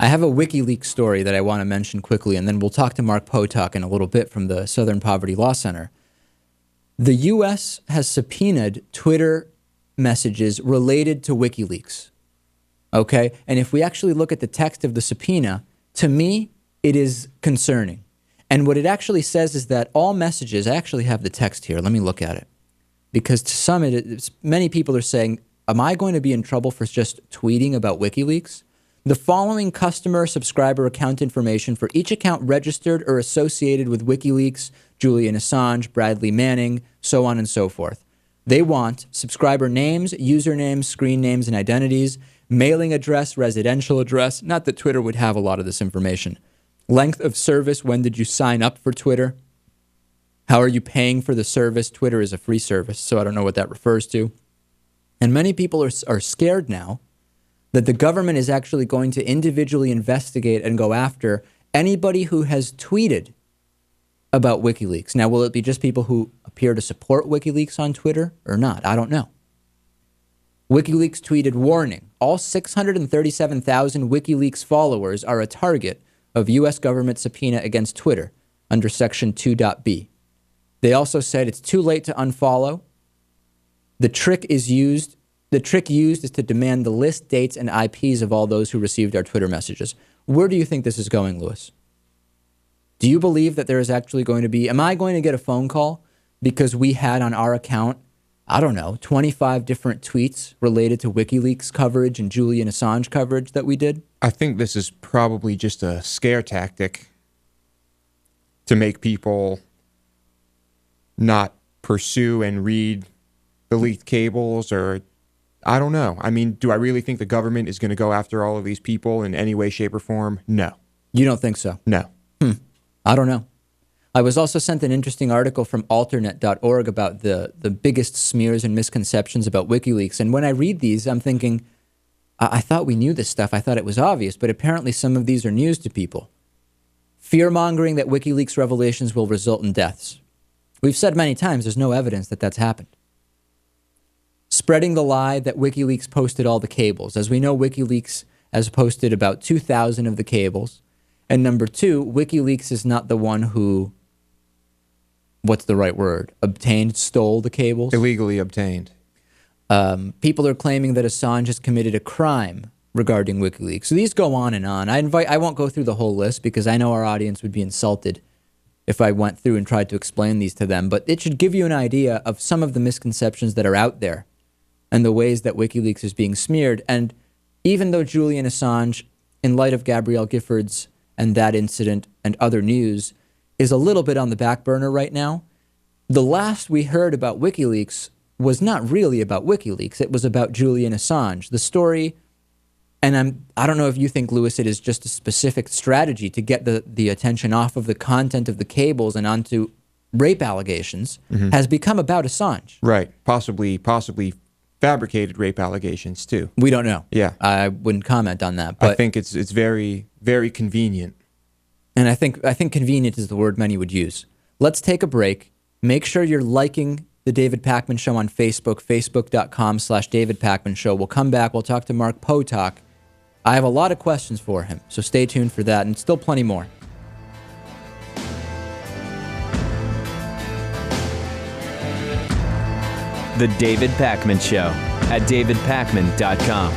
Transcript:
I have a WikiLeaks story that I want to mention quickly, and then we'll talk to Mark Potok in a little bit from the Southern Poverty Law Center. The U.S. has subpoenaed Twitter messages related to WikiLeaks. Okay? And if we actually look at the text of the subpoena, to me, it is concerning. And what it actually says is that all messages, I actually have the text here. Let me look at it. Because to some, many people are saying, am I going to be in trouble for just tweeting about WikiLeaks? The following customer subscriber account information for each account registered or associated with WikiLeaks, Julian Assange, Bradley Manning, so on and so forth. They want subscriber names, usernames, screen names, and identities, mailing address, residential address. Not that Twitter would have a lot of this information. Length of service, when did you sign up for Twitter? How are you paying for the service? Twitter is a free service, so I don't know what that refers to. And many people are scared now that the government is actually going to individually investigate and go after anybody who has tweeted about WikiLeaks. Now, will it be just people who appear to support WikiLeaks on Twitter or not? I don't know. WikiLeaks tweeted, warning, all 637,000 WikiLeaks followers are a target of U.S. government subpoena against Twitter under Section 2.b. They also said it's too late to unfollow. The trick used is to demand the list, dates, and IPs of all those who received our Twitter messages. Where do you think this is going, Lewis? Do you believe that there is actually going to be, am I going to get a phone call because we had on our account, I don't know, 25 different tweets related to WikiLeaks coverage and Julian Assange coverage that we did? I think this is probably just a scare tactic to make people not pursue and read the leaked cables, or I don't know. I mean, do I really think the government is going to go after all of these people in any way, shape, or form? No. You don't think so? No. I don't know. I was also sent an interesting article from alternate.org about the biggest smears and misconceptions about WikiLeaks. And when I read these, I'm thinking, I thought we knew this stuff. I thought it was obvious, but apparently some of these are news to people. Fear-mongering that WikiLeaks revelations will result in deaths. We've said many times there's no evidence that that's happened. Spreading the lie that WikiLeaks posted all the cables. As we know, WikiLeaks has posted about 2,000 of the cables. And number two, WikiLeaks is not the one who, what's the right word, stole the cables? Illegally obtained. People are claiming that Assange has committed a crime regarding WikiLeaks. So these go on and on. I won't go through the whole list because I know our audience would be insulted if I went through and tried to explain these to them. But it should give you an idea of some of the misconceptions that are out there and the ways that WikiLeaks is being smeared. And even though Julian Assange, in light of Gabrielle Giffords and that incident and other news, is a little bit on the back burner right now, the last we heard about WikiLeaks was not really about WikiLeaks. It was about Julian Assange. The story, and I don't know if you think, Lewis, it is just a specific strategy to get the attention off of the content of the cables and onto rape allegations, has become about Assange. Right. Possibly fabricated rape allegations too. We don't know. Yeah. I wouldn't comment on that. But I think it's very, very convenient. And I think convenient is the word many would use. Let's take a break. Make sure you're liking the David Pakman Show on Facebook, facebook.com/David Pakman Show. We'll come back. We'll talk to Mark Potok. I have a lot of questions for him, so stay tuned for that, and still plenty more. The David Pakman Show at davidpakman.com.